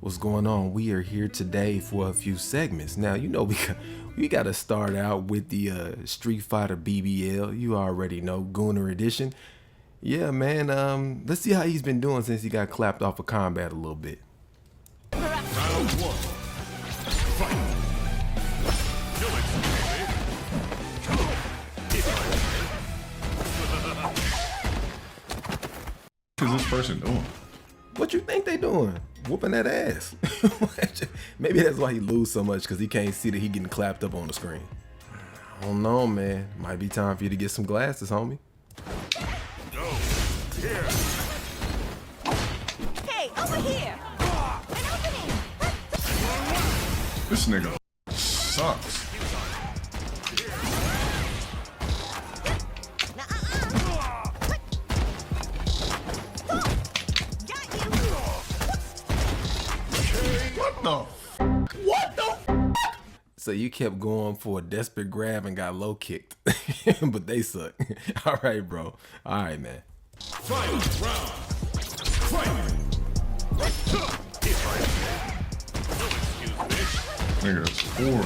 What's going on? We are here today for a few segments. Now, you know, we got to start out with the Street Fighter BBL. You already know, Gooner edition. Yeah, man. Let's see how he's been doing since he got clapped off of combat a little bit. Round one. Fight. What is this person doing? What you think they doing? Whooping that ass. Maybe that's why he lose so much, because he can't see that he getting clapped up on the screen. I don't know, man. Might be time for you to get some glasses, homie. Go. Here. Hey, over here! An opening! This nigga sucks. What the So you kept going for a desperate grab and got low kicked. But they suck. All right, bro. All right, man. Fight round. Fight. Nigga, that's horrible.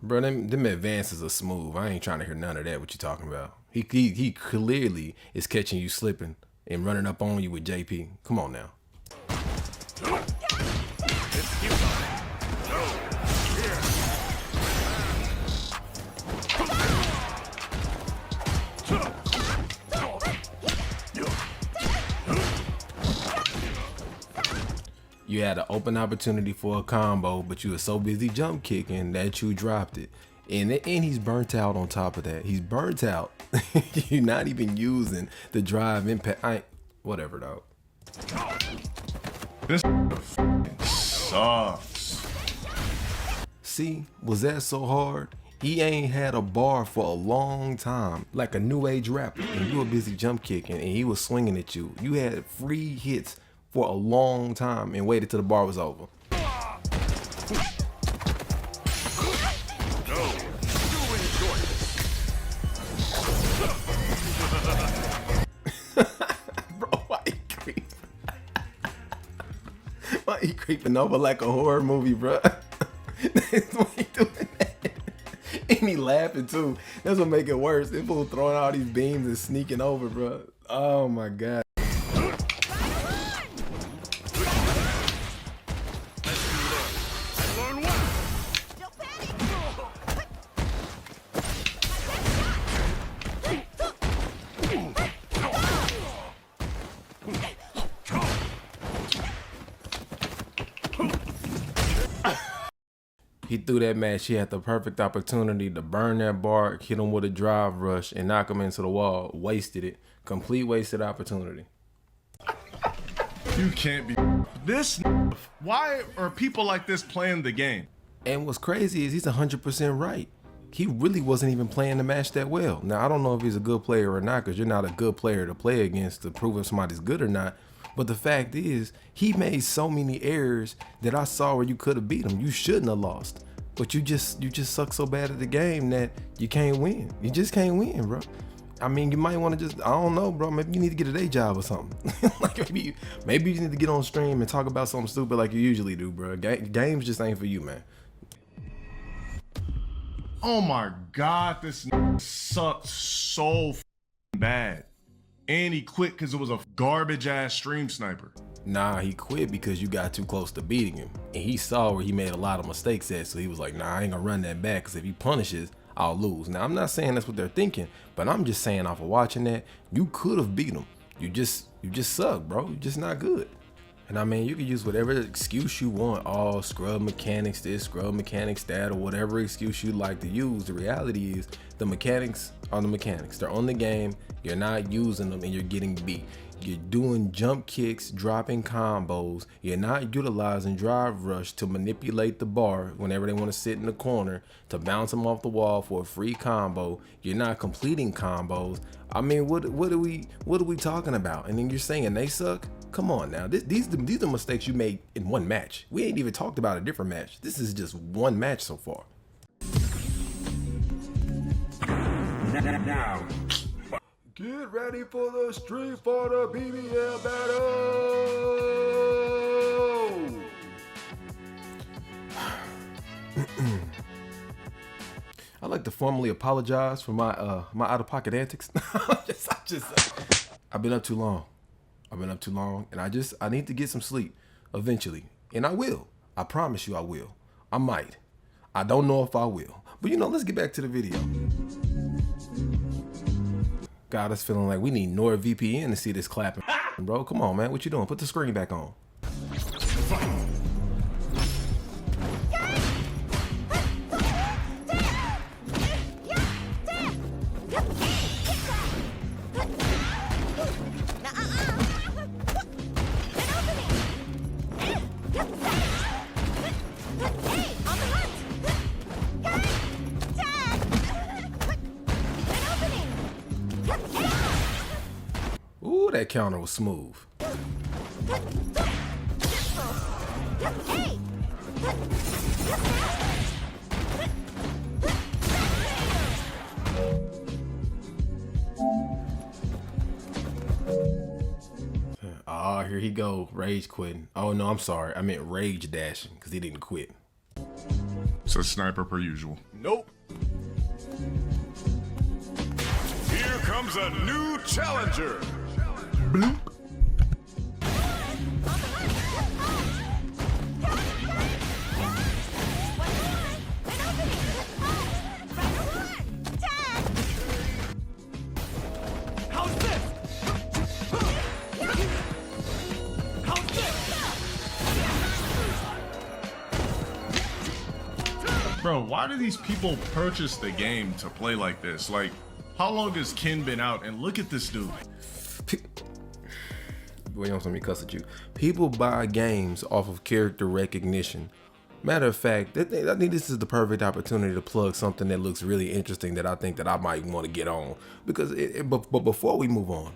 Bro, them advances are smooth. I ain't trying to hear none of that. What you talking about? He clearly is catching you slipping and running up on you with JP. Come on now. You had an open opportunity for a combo, but you were so busy jump kicking that you dropped it. And he's burnt out on top of that. He's burnt out. You're not even using the drive impact. Whatever, dog. This sucks. See, was that so hard? He ain't had a bar for a long time, like a new age rapper, and you were busy jump kicking and he was swinging at you. You had free hits for a long time and waited till the bar was over. Bro, why he creeping? Why he creeping over like a horror movie, bro? That's why he doing that. And he laughing too. That's what make it worse. This fool throwing all these beams and sneaking over, bro. Oh my God. He threw that match. He had the perfect opportunity to burn that bar, hit him with a drive rush, and knock him into the wall. Wasted it. Complete wasted opportunity. You can't be this. Why are people like this playing the game? And what's crazy is he's 100% right. He really wasn't even playing the match that well. Now, I don't know if he's a good player or not, because you're not a good player to play against to prove if somebody's good or not. But the fact is, he made so many errors that I saw where you could have beat him. You shouldn't have lost. But you just suck so bad at the game that you can't win. You just can't win, bro. I mean, you might want to just, I don't know, bro. Maybe you need to get a day job or something. Like maybe you need to get on stream and talk about something stupid like you usually do, bro. Games just ain't for you, man. Oh my God, this sucks so bad. And he quit because it was a garbage ass stream sniper. Nah, he quit because you got too close to beating him. And he saw where he made a lot of mistakes at, so he was like, nah, I ain't gonna run that back, because if he punishes, I'll lose. Now, I'm not saying that's what they're thinking, but I'm just saying off of watching that, you could have beat him. You just suck, bro. You're just not good. And I mean, you can use whatever excuse you want, all scrub mechanics this, scrub mechanics that, or whatever excuse you like to use. The reality is the mechanics are the mechanics. They're on the game, you're not using them, and you're getting beat. You're doing jump kicks, dropping combos. You're not utilizing drive rush to manipulate the bar whenever they want to sit in the corner to bounce them off the wall for a free combo. You're not completing combos. I mean, what are we talking about? And then you're saying they suck? Come on now. These are mistakes you made in one match. We ain't even talked about a different match. This is just one match so far. Now. Get ready for the Street Fighter BBL battle! I'd like to formally apologize for my my out-of-pocket antics. I've been up too long. And I need to get some sleep eventually. And I will. I promise you I will. I might. I don't know if I will. But you know, let's get back to the video. Got us feeling like we need NordVPN to see this clapping. Bro, come on, man. What you doing? Put the screen back on. Ooh, that counter was smooth. Oh, here he go, rage quitting. Oh no, I'm sorry, I meant rage dashing because he didn't quit. It's a sniper per usual. Nope. Here comes a new challenger. Bloop. Bro, why do these people purchase the game to play like this? Like, how long has Ken been out? And look at this dude. Boy, you don't want me to cuss at you. People buy games off of character recognition. Matter of fact, I think this is the perfect opportunity to plug something that looks really interesting that I think that I might want to get on. Because, but before we move on,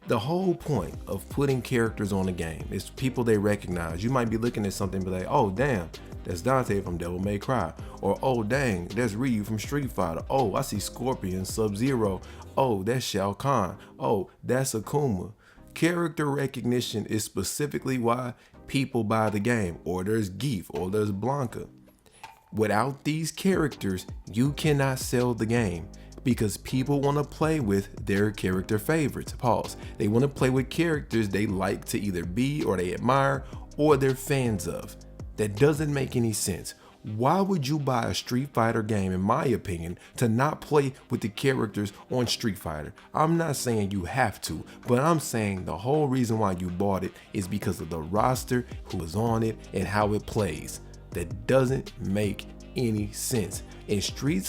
the whole point of putting characters on the game is people they recognize. You might be looking at something and be like, oh damn, that's Dante from Devil May Cry. Or oh dang, that's Ryu from Street Fighter. Oh, I see Scorpion, Sub-Zero. Oh, that's Shao Kahn. Oh, that's Akuma. Character recognition is specifically why people buy the game. Or there's Geef, or there's Blanca. Without these characters, you cannot sell the game. Because people want to play with their character favorites. Pause. They want to play with characters they like to either be or they admire or they're fans of. That doesn't make any sense. Why would you buy a Street Fighter game, in my opinion, to not play with the characters on Street Fighter? I'm not saying you have to, but I'm saying the whole reason why you bought it is because of the roster, who is on it, and how it plays. That doesn't make any sense. In Street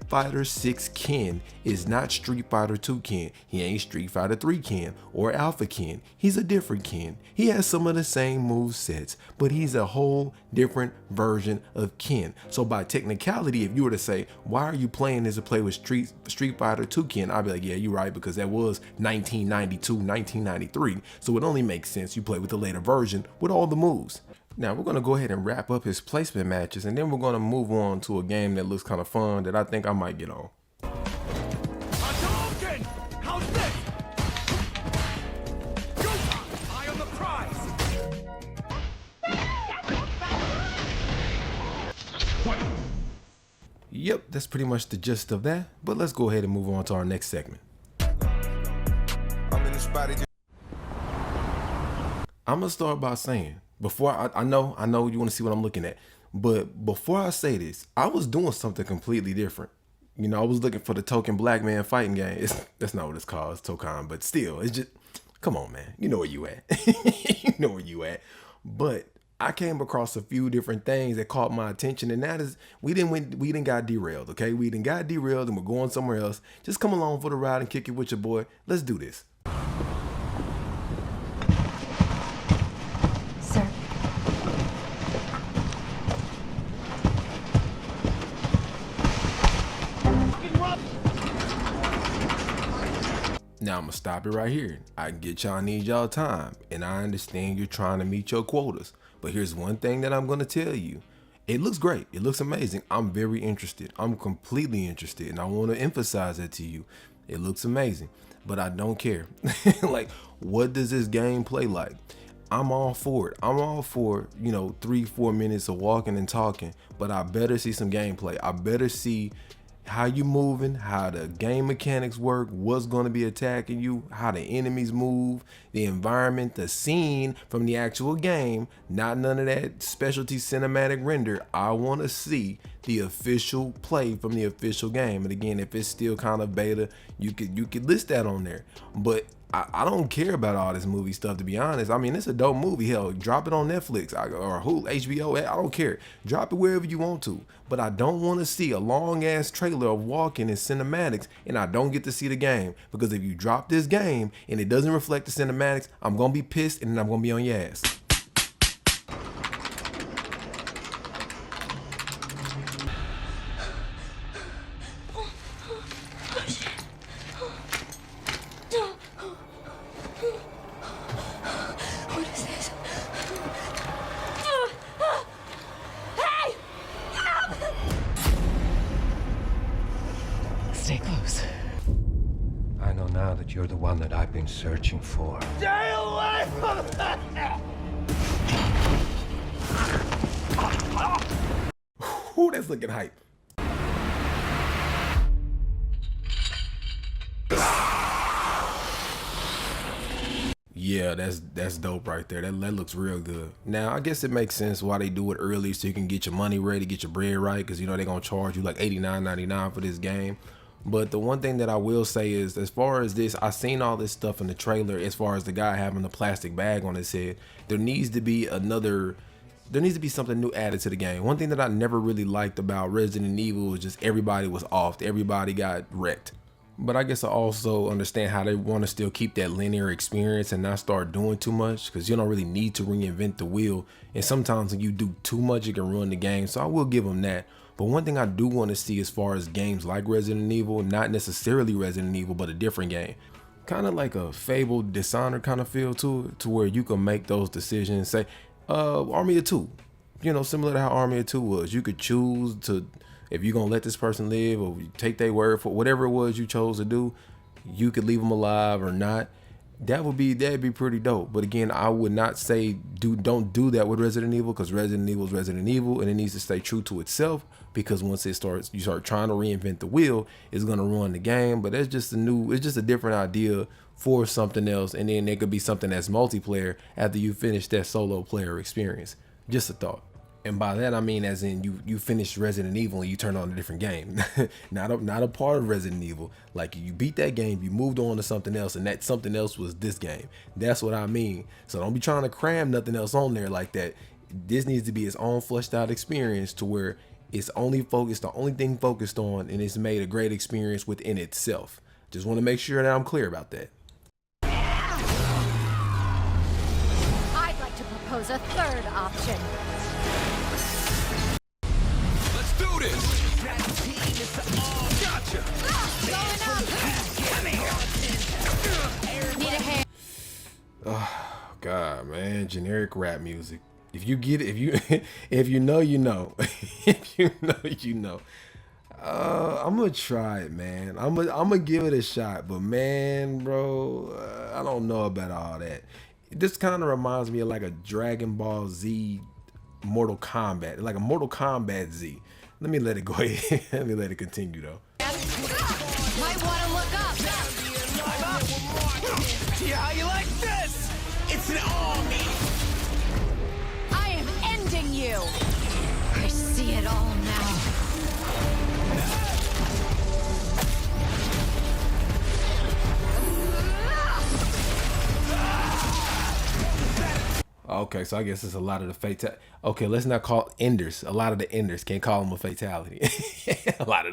Fighter 6 Ken is not Street Fighter 2 Ken. He ain't Street Fighter 3 Ken or Alpha Ken. He's a different Ken. He has some of the same move sets, but he's a whole different version of Ken. So by technicality, if you were to say, why are you playing this to play with Street Fighter 2 Ken? I'd be like, yeah, you're right, because that was 1992, 1993. So it only makes sense you play with the later version with all the moves. Now we're gonna go ahead and wrap up his placement matches, and then we're gonna move on to a game that looks kind of fun that I think I might get on. Hadouken! How's this? Go! Eye on the prize! What? Yep, that's pretty much the gist of that, but let's go ahead and move on to our next segment. I'm gonna start by saying, before I know you want to see what I'm looking at, but before I say this, I was doing something completely different. You know, I was looking for the Tōkon black man fighting game. That's not what it's called, it's Tōkon, but still, it's just, come on, man. You know where you at. You know where you at. But I came across a few different things that caught my attention, and that is, we didn't got derailed, okay? We didn't got derailed and we're going somewhere else. Just come along for the ride and kick it with your boy. Let's do this. Now I'm gonna stop it right here. I get y'all need y'all time, and I understand you're trying to meet your quotas. But here's one thing that I'm gonna tell you. It looks great. It looks amazing. I'm very interested. I'm completely interested, and I want to emphasize that to you. It looks amazing, but I don't care. Like, what does this game play like? I'm all for it. I'm all for, you know, 3-4 minutes of walking and talking, but I better see some gameplay. I better see how you moving, how the game mechanics work, what's going to be attacking you, how the enemies move, the environment, the scene from the actual game, not none of that specialty cinematic render. I want to see the official play from the official game. And again, if it's still kind of beta, you could list that on there. But I don't care about all this movie stuff, to be honest. I mean, it's a dope movie. Hell, drop it on Netflix or Hulu, HBO. I don't care. Drop it wherever you want to. But I don't want to see a long ass trailer of walking and cinematics, and I don't get to see the game. Because if you drop this game and it doesn't reflect the cinematics, I'm gonna be pissed and then I'm gonna be on your ass. Stay close. I know now that you're the one that I've been searching for. Stay away from that! Ooh, that's looking hype. Yeah, that's dope right there. That looks real good. Now, I guess it makes sense why they do it early, so you can get your money ready, get your bread right, because you know they're gonna charge you like $89.99 for this game. But the one thing that I will say is, as far as this, I seen all this stuff in the trailer as far as the guy having the plastic bag on his head. There needs to be something new added to the game. One thing that I never really liked about Resident Evil was just everybody was off. Everybody got wrecked. But I guess I also understand how they want to still keep that linear experience and not start doing too much, because you don't really need to reinvent the wheel. And sometimes when you do too much, it can ruin the game. So I will give them that. But one thing I do want to see as far as games like Resident Evil, not necessarily Resident Evil, but a different game, kind of like a Fable, Dishonored kind of feel to it, to where you can make those decisions. Say, Army of Two, you know, similar to how Army of Two was. You could choose to, if you're gonna let this person live, or you take their word for whatever it was you chose to do, you could leave them alive or not. That'd be pretty dope. But again, I would not say don't do that with Resident Evil, because Resident Evil is Resident Evil, and it needs to stay true to itself. Because once you start trying to reinvent the wheel, it's gonna ruin the game. But it's just a different idea for something else, and then it could be something that's multiplayer after you finish that solo player experience. Just a thought. And by that I mean as in you finish Resident Evil and you turn on a different game. not a part of Resident Evil. Like you beat that game, you moved on to something else, and that something else was this game. That's what I mean. So don't be trying to cram nothing else on there like that. This needs to be its own fleshed out experience, to where it's only focused, the only thing focused on, and it's made a great experience within itself. Just want to make sure that I'm clear about that. I'd like to propose a third option. Let's do this! Gotcha! Going up! Need a hand. Oh God, man, generic rap music. If you get it, if you know, you know. If you know, you know. I'm gonna try it, man. I'm gonna give it a shot, but man, bro, I don't know about all that. This kind of reminds me of like a Dragon Ball Z Mortal Kombat, like a Mortal Kombat Z. Let me let it go ahead. Let me let it continue though. Might want to look up. See how you like this? It's an army! I am ending you. I see it all now. Okay, so I guess it's a lot of the fatality. Okay, let's not call enders. A lot of the enders, can't call them a fatality. a lot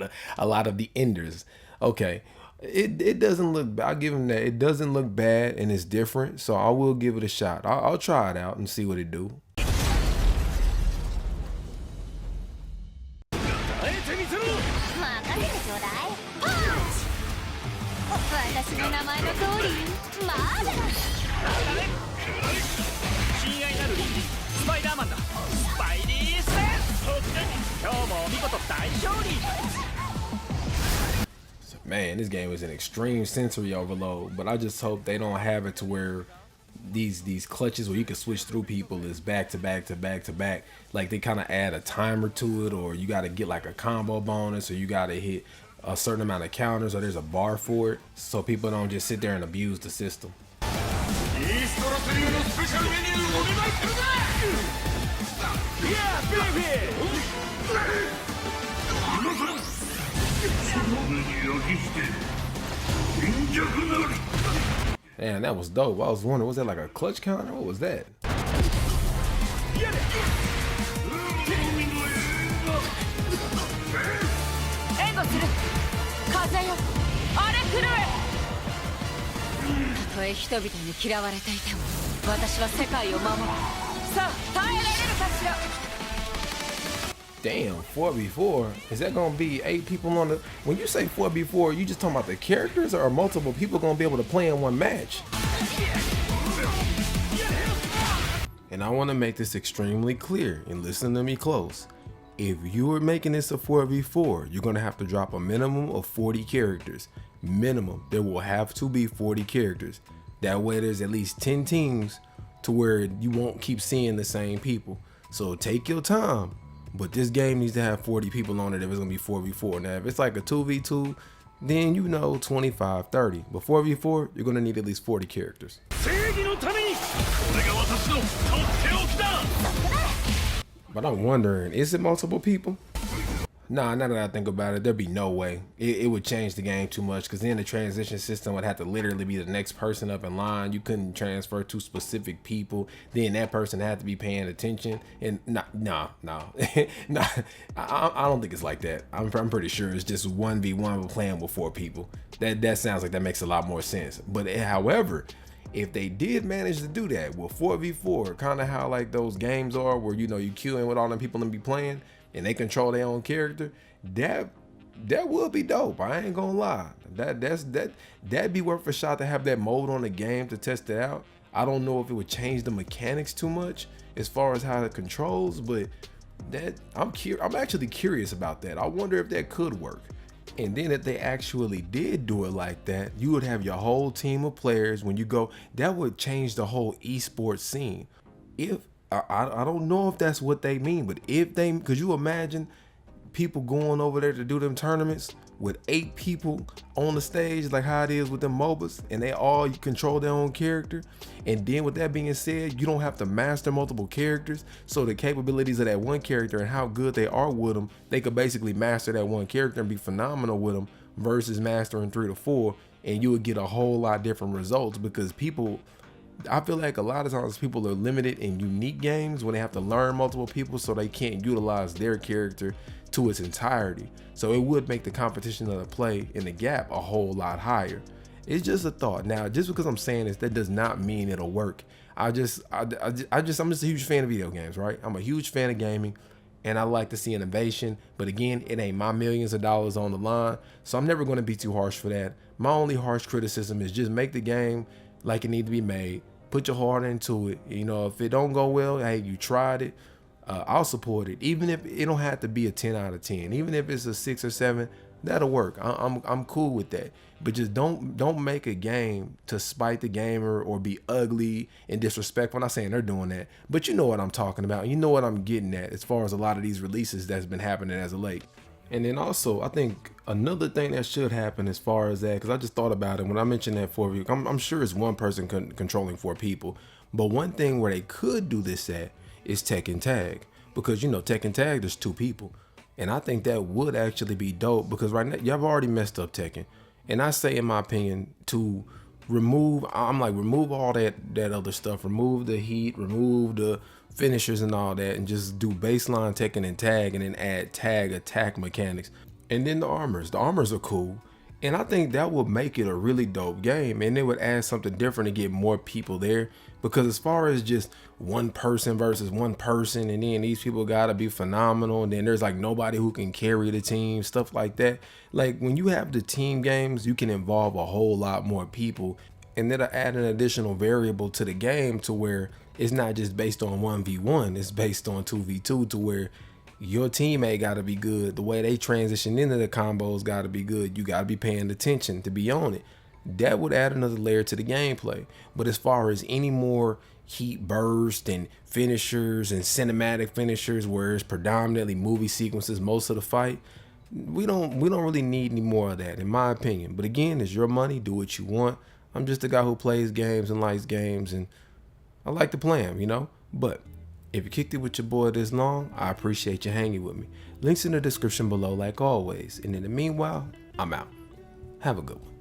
of the enders. Okay, it doesn't look. I'll give him that. It doesn't look bad, and it's different. So I will give it a shot. I'll try it out and see what it do. 私の名前の通り、マーベラス。親愛なるリンリン、スパイダーマンだ。スパイリーセンス。今日も見事大勝利。 Man, this game is an extreme sensory overload, but I just hope they don't have it to where these clutches where you can switch through people is back to back to back to back. Like they kind of add a timer to it, or you got to get like a combo bonus, or you got to hit a certain amount of counters, or there's a bar for it, so people don't just sit there and abuse the system. Yeah, baby! Man, that was dope. I was wondering, was that like a clutch counter? What was that? Get it! 援護する風よ荒れ狂えたとえ人々に嫌われていても私は世界を守るさあ耐えられるかしら Damn, 4v4? Is that gonna be 8 people on the... When you say 4v4, you just talking about the characters, or are multiple people gonna be able to play in one match? And I want to make this extremely clear, and listen to me close. If you are making this a 4v4, you're gonna have to drop a minimum of 40 characters. Minimum. There will have to be 40 characters. That way there's at least 10 teams to where you won't keep seeing the same people. So take your time. But this game needs to have 40 people on it if it's gonna be 4v4. Now, if it's like a 2v2, then you know 25, 30. But 4v4, you're gonna need at least 40 characters. But I'm wondering, is it multiple people? Nah, now that I think about it, there'd be no way. It would change the game too much, because then the transition system would have to literally be the next person up in line. You couldn't transfer to specific people. Then that person had to be paying attention. And nah, I don't think it's like that. I'm pretty sure it's just 1v1 with playing with 4 people. That sounds like that makes a lot more sense. But however, if they did manage to do that with 4v4, kind of how like those games are where, you know, you queue in with all them people and be playing, and they control their own character, that would be dope. I ain't gonna lie. That'd be worth a shot to have that mode on the game to test it out. I don't know if it would change the mechanics too much as far as how it controls, but I'm actually curious about that. I wonder if that could work. And then if they actually did do it like that, you would have your whole team of players when you go. That would change the whole esports scene. If I don't know if that's what they mean, but if they, could you imagine people going over there to do them tournaments with 8 people on the stage, like how it is with them MOBAs, and they all control their own character? And then with that being said, you don't have to master multiple characters, so the capabilities of that one character and how good they are with them, they could basically master that one character and be phenomenal with them, versus mastering 3 to 4, and you would get a whole lot different results. Because people, I feel like a lot of times people are limited in unique games when they have to learn multiple people, so they can't utilize their character to its entirety. So it would make the competition of the play in the gap a whole lot higher. It's just a thought. Now, just because I'm saying this, that does not mean it'll work. I'm just a huge fan of video games, right? I'm a huge fan of gaming, and I like to see innovation. But again, it ain't my millions of dollars on the line, so I'm never going to be too harsh for that. My only harsh criticism is just make the game like it needs to be made. Put your heart into it. You know, if it don't go well, hey, you tried it. I'll support it. Even if it don't have to be a 10 out of 10. Even if it's a 6 or 7, that'll work. I'm cool with that. But just don't make a game to spite the gamer or be ugly and disrespectful. I'm not saying they're doing that, but you know what I'm talking about. You know what I'm getting at as far as a lot of these releases that's been happening as of late. And then also, I think another thing that should happen as far as that, because I just thought about it when I mentioned that 4 view, I'm sure it's one person controlling 4 people. But one thing where they could do this at is Tekken Tag, because you know Tekken Tag, there's 2 people, and I think that would actually be dope, because right now y'all have already messed up Tekken, and I say in my opinion to remove all that other stuff, remove the heat, remove the finishers and all that, and just do baseline Tekken and Tag, and then add tag attack mechanics. And then the armors are cool, and I think that would make it a really dope game, and it would add something different to get more people there. Because as far as just one person versus one person, and then these people gotta be phenomenal, and then there's like nobody who can carry the team, stuff like that. Like when you have the team games, you can involve a whole lot more people, and that'll add an additional variable to the game to where it's not just based on 1v1, it's based on 2v2, to where your teammate gotta be good. The way they transition into the combos gotta be good. You gotta be paying attention to be on it. that would add another layer to the gameplay. But as far as any more heat burst and finishers and cinematic finishers where it's predominantly movie sequences most of the fight, we don't really need any more of that, in my opinion. But again, it's your money, do what you want. I'm just a guy who plays games and likes games, and I like to play them, you know. But if you kicked it with your boy this long, I appreciate you hanging with me. Links in the description below like always. And in the meanwhile, I'm out. Have a good one.